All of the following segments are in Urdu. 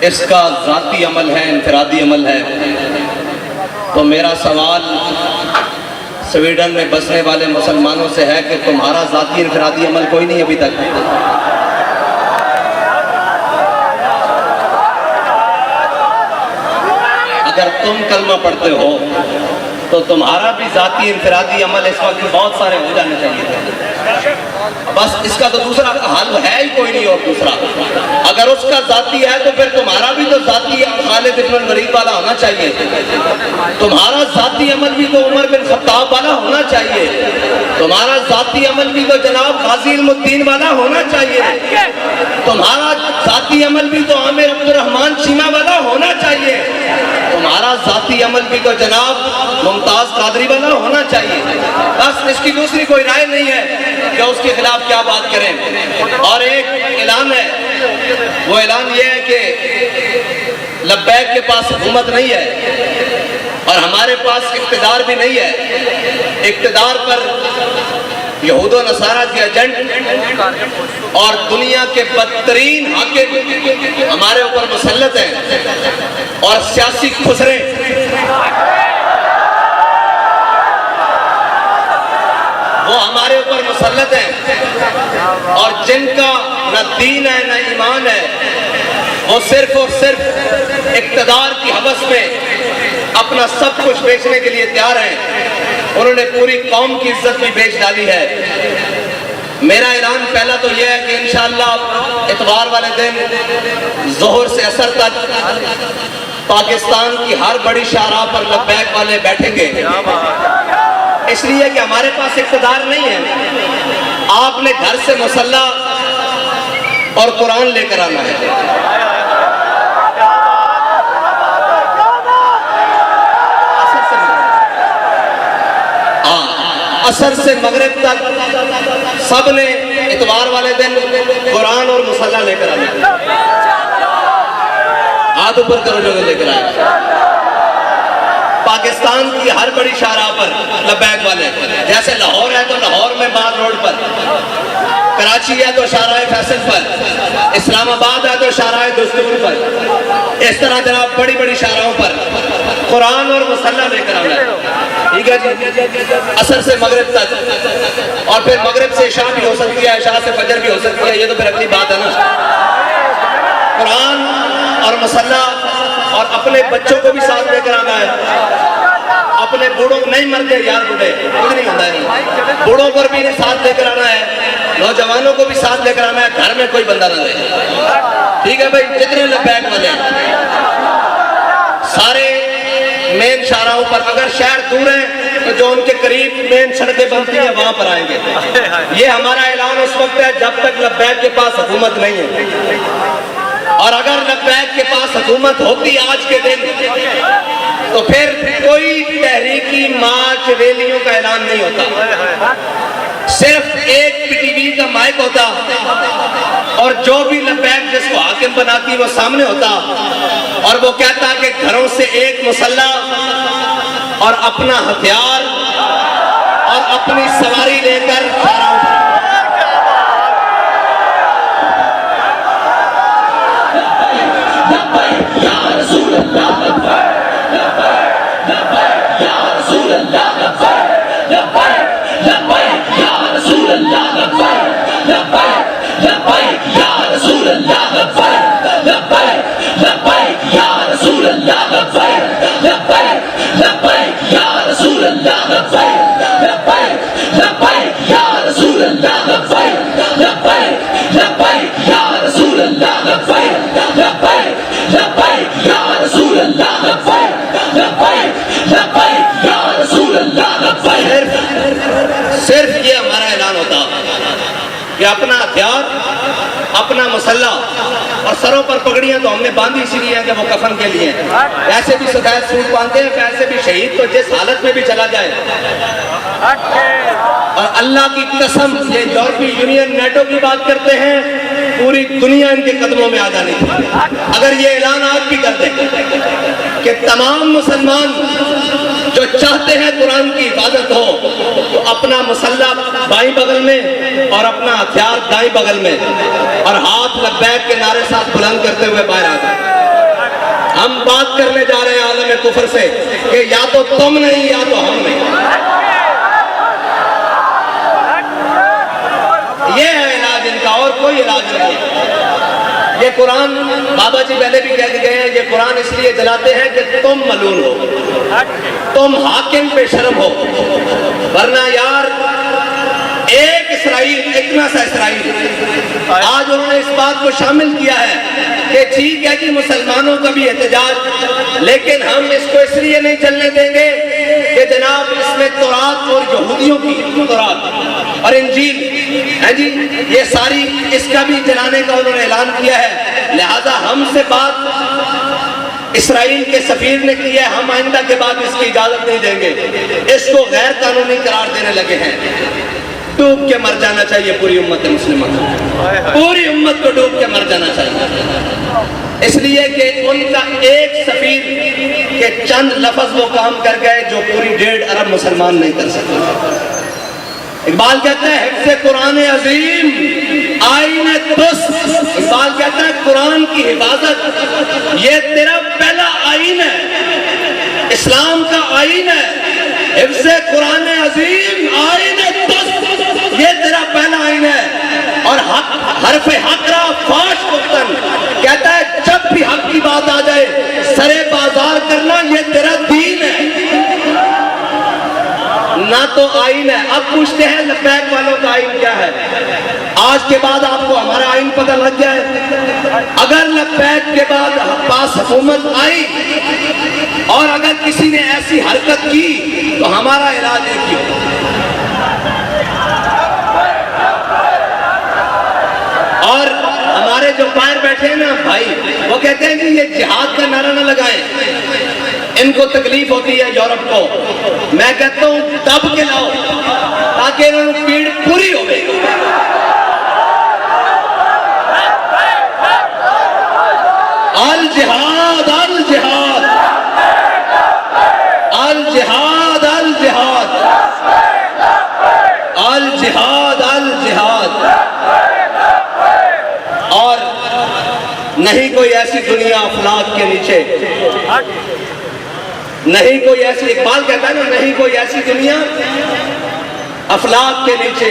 اس کا ذاتی عمل ہے، انفرادی عمل ہے۔ تو میرا سوال سویڈن میں بسنے والے مسلمانوں سے ہے کہ تمہارا ذاتی انفرادی عمل کوئی نہیں ابھی تک؟ اگر تم کلمہ پڑھتے ہو تو تمہارا بھی ذاتی انفرادی عمل اس وقت بہت سارے ہو جانے چاہیے۔ بس اس کا تو دوسرا حل ہے ہی کوئی نہیں اور دوسرا۔ اگر اس کا ذاتی ہے تو پھر تمہارا بھی تو ذاتی خالد بن الولید والا ہونا چاہیے، تمہارا ذاتی عمل بھی تو عمر بن خطاب والا ہونا چاہیے، تمہارا ذاتی عمل بھی تو جناب غازی علم الدین والا ہونا چاہیے، تمہارا ذاتی عمل بھی تو عامر عبد الرحمن چیمہ والا ہونا چاہیے، تمہارا ذاتی عمل بھی تو جناب ممتاز قادری والا ہونا چاہیے۔ بس اس کی دوسری کوئی رائے نہیں ہے کہ اس کے خلاف کیا بات کریں۔ اور ایک اعلان ہے، وہ اعلان یہ ہے کہ لبیک کے پاس حکومت نہیں ہے اور ہمارے پاس اقتدار بھی نہیں ہے۔ اقتدار پر یہود و نصارہ کے ایجنٹ اور دنیا کے بدترین حاکم ہمارے اوپر مسلط ہیں اور سیاسی خسرے وہ ہمارے اوپر مسلط ہیں، اور جن کا نہ دین ہے نہ ایمان ہے، وہ صرف اور صرف اقتدار کی ہوس میں اپنا سب کچھ بیچنے کے لیے تیار ہیں۔ انہوں نے پوری قوم کی عزت بھی بیچ ڈالی ہے۔ میرا اعلان پہلا تو یہ ہے کہ انشاءاللہ اتوار والے دن ظہر سے عصر تک پاکستان کی ہر بڑی شاہراہ پر لبیک والے بیٹھیں گے، اس لیے کہ ہمارے پاس اقتدار نہیں ہے۔ آپ نے گھر سے مسلح اور قرآن لے کر آنا ہے۔ عصر سے مغرب تک سب نے اتوار والے دن قرآن اور مسلح لے کر آنا ہے۔ ہاتھ اوپر کرو جو لے کر آئے۔ پاکستان کی ہر بڑی شاہراہ پر لبیک والے، جیسے لاہور ہے تو لاہور میں بار روڈ پر، کراچی ہے تو شاہراہ فیصل پر، اسلام آباد ہے تو شاہراہ دستور پر، اس طرح جناب بڑی بڑی شاہراہوں پر قرآن اور مسلح لے کر آنا ہے۔ ٹھیک ہے جی، عصر سے مغرب تک، اور پھر مغرب سے عشاء بھی ہو سکتی ہے، عشاء سے فجر بھی ہو سکتی ہے، یہ تو پھر اگلی بات ہے نا۔ قرآن اور مسلح، اور اپنے بچوں کو بھی ساتھ لے کر آنا ہے۔ اپنے بوڑھوں کو نہیں مرتے یار، بوڑھے کچھ نہیں ہوتا ہے، بوڑھوں پر بھی ساتھ لے کر آنا ہے، نوجوانوں کو بھی ساتھ لے کر آنا ہے، گھر میں کوئی بندہ نہ رہے۔ ٹھیک ہے بھائی، جتنے لبیک والے سارے مین شاہراہوں پر، اگر شہر دور ہیں تو جو ان کے قریب مین سڑکیں بنتی ہیں وہاں پر آئیں گے۔ یہ ہمارا اعلان اس وقت ہے جب تک لبیک کے پاس حکومت نہیں ہے، اور اگر لبیک کے پاس حکومت ہوتی آج کے دن تو پھر کوئی تحریکی مارچ ریلیوں کا اعلان نہیں ہوتا، صرف ایک پی ٹی وی کا مائک ہوتا، اور جو بھی لبیک جس کو حاکم بناتی وہ سامنے ہوتا، اور وہ کہتا کہ گھروں سے ایک مسلح اور اپنا ہتھیار اور اپنی سواری لے کر صرف یہ ہمارا اعلان ہوتا کہ اپنا ہتھیار، اپنا مسلح، اور سروں پر پگڑیاں تو ہم نے باندھی اسی لیے ہیں کہ وہ کفن کے لیے ہیں۔ ایسے بھی سفید سوٹ باندھتے ہیں، ایسے بھی شہید تو جس حالت میں بھی چلا جائے۔ اور اللہ کی قسم، یہ یورپی یونین نیٹو کی بات کرتے ہیں، پوری دنیا ان کے قدموں میں آ جانی تھی۔ اگر یہ اعلان آج بھی کر دیں کہ تمام مسلمان جو چاہتے ہیں قرآن کی حفاظت ہو تو اپنا مسلح بائیں بغل میں اور اپنا ہتھیار دائیں بغل میں، اور ہاتھ لبیک کے نعرے ساتھ بلند کرتے ہوئے باہر آ جائیں۔ ہم بات کرنے جا رہے ہیں عالم کفر سے کہ یا تو تم نہیں یا تو ہم نہیں. یہ ہے علاج ان کا، اور کوئی علاج نہیں. یہ قرآن بابا جی پہلے بھی کہہ گئے ہیں، یہ قرآن اس لیے جلاتے ہیں کہ تم ملون ہو، تم حاکم پہ شرم ہو. ورنہ یار ایک اسرائیل، اتنا سا اسرائیل آج انہوں نے اس بات کو شامل کیا ہے کہ ٹھیک ہے کہ مسلمانوں کا بھی احتجاج، لیکن ہم اس کو اس لیے نہیں چلنے دیں گے کہ جناب اس میں تورات اور یہودیوں کی تورات اور انجیل ہے جی، یہ ساری اس کا بھی جلانے کا انہوں نے اعلان کیا ہے. لہذا ہم سے بات اسرائیل کے سفیر نے کی ہے، ہم آئندہ کے بعد اس کی اجازت نہیں دیں گے. اس کو غیر قانونی قرار دینے لگے ہیں. ڈوب کے مر جانا چاہیے پوری امت مسلمہ کو، پوری امت کو ڈوب کے مر جانا چاہیے، اس لیے کہ ان کا ایک سفیر کے چند لفظ وہ کام کر گئے جو پوری 1.5 ارب مسلمان نہیں کر سکتے. اقبال کہتا ہے حفظ قرآن عظیم آئین دست. اقبال کہتا ہے قرآن کی حفاظت یہ تیرا پہلا آئین ہے، اسلام کا آئین ہے. حفظ قرآن عظیم آئین دست یہ تیرا پہلا آئین ہے. اور حرف حق را فاش گفتن کہتا ہے جب بھی حق کی بات آ جائے سرے بازار کرنا یہ تیرا دین ہے، نہ تو آئین ہے. اب پوچھتے ہیں لبیک والوں کا آئین کیا ہے؟ آج کے بعد آپ کو ہمارا آئین پتہ لگ جائے. اگر لبیک کے بعد پاس حکومت آئی اور اگر کسی نے ایسی حرکت کی تو ہمارا علاج ایک ہی ہو. اور ہمارے جو باہر بیٹھے ہیں نا بھائی، وہ کہتے ہیں کہ یہ جہاد کا نعرہ نہ لگائیں، ان کو تکلیف ہوتی ہے یورپ کو. میں کہتا ہوں دب کے لاؤ تاکہ انہوں نے پیڑ پوری ہو گئی. الجہاد الجہاد الجہاد الجہاد الجہاد الجہاد. اور نہیں کوئی ایسی دنیا افلاک کے نیچے، نہیں کوئی ایسی، اقبال کہتا ہے نا نہیں کوئی ایسی دنیا افلاک کے نیچے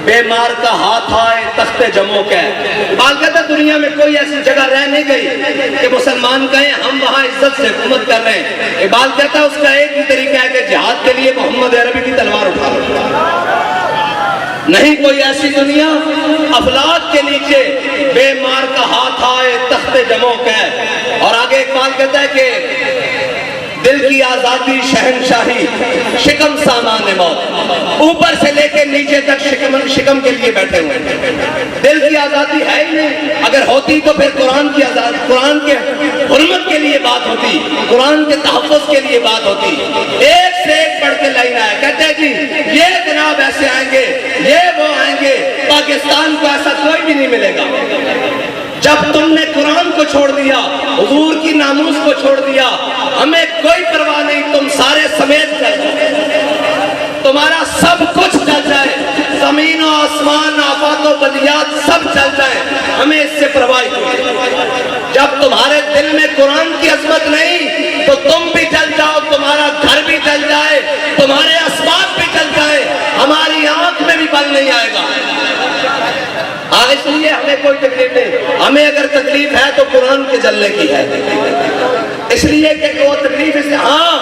بیمار کا ہاتھ آئے تخت جموں کے. اقبال کہتا ہے دنیا میں کوئی ایسی جگہ رہ نہیں گئی کہ مسلمان کہیں ہم وہاں عزت سے حکومت کر رہے ہیں. اقبال کہتا ہے اس کا ایک ہی طریقہ ہے کہ جہاد کے لیے محمد عربی کی تلوار اٹھا لو. نہیں کوئی ایسی دنیا افلاک کے نیچے بیمار کا ہاتھ آئے تخت جموں کے. اور آگے اقبال کہتا ہے کہ دل کی آزادی شہنشاہی شکم سامان موت، اوپر سے لے کے نیچے تک شکم کے لیے بیٹھے ہوئے ہیں. دل کی آزادی ہے ہی نہیں، اگر ہوتی تو پھر قرآن کی آزادی، قرآن کے حرمت کے لیے بات ہوتی، قرآن کے تحفظ کے لیے بات ہوتی. ایک سے ایک پڑھ کے لائن آیا، کہتے ہیں جی یہ جناب ایسے آئیں گے، یہ وہ آئیں گے، پاکستان کو ایسا کوئی بھی نہیں ملے گا. جب تم نے قرآن کو چھوڑ دیا، حضور کی ناموس کو چھوڑ دیا، ہمیں کوئی پرواہ نہیں، تم سارے سمیت کر تمہارا سب کچھ چل جائے، زمین و آسمان آفات و بلیات سب چل جائے، ہمیں اس سے پرواہ نہیں. جب تمہارے دل میں قرآن کی عظمت نہیں تو تم بھی چل جاؤ، تمہارا گھر بھی چل جائے، تمہارے اسباب بھی چل جائے، ہماری آنکھ میں بھی بل نہیں آئے گا. اس لیے ہمیں کوئی تکلیف نہیں. ہمیں اگر تکلیف ہے تو قرآن کے جلنے کی ہے، اس لیے کہ وہ تکلیف اس ہاں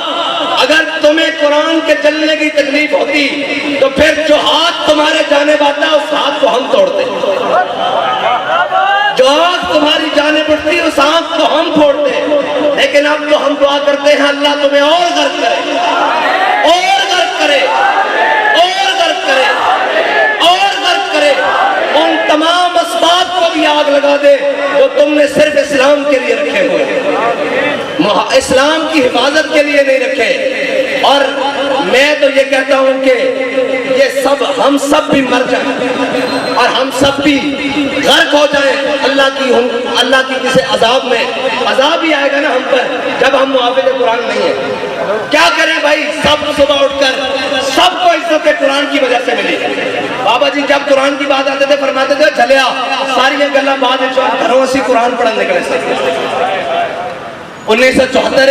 اگر تمہیں قرآن کے جلنے کی تکلیف ہوتی تو پھر جو ہاتھ تمہارے جانے باتا اس ہاتھ کو ہم توڑتے، جو آنکھ تمہاری جانے پڑتی اس آنکھ کو ہم پھوڑتے. لیکن اب تو ہم دعا کرتے ہیں اللہ تمہیں اور غرق کرے، اور غرق کرے، اور غرق کرے، اور غرق کرے. ان تمام اسباب کو بھی آگ لگا دے جو تم نے صرف اسلام کے لیے رکھے ہوئے، اسلام کی حفاظت کے لیے نہیں رکھے. اور میں تو یہ کہتا ہوں کہ یہ سب ہم سب بھی مر جائیں اور ہم سب بھی غرق ہو جائیں اللہ کی کسی عذاب میں. عذاب ہی آئے گا نا ہم پر جب ہم محافظ قرآن نہیں ہیں. کیا کریں بھائی، سب صبح اٹھ کر سب کو عزت قرآن کی وجہ سے ملی. بابا جی جب قرآن کی بات آتے تھے فرماتے تھے چلیا ساری گلا بعد گھروں سے قرآن پڑھنے نکلے. 1974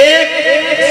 1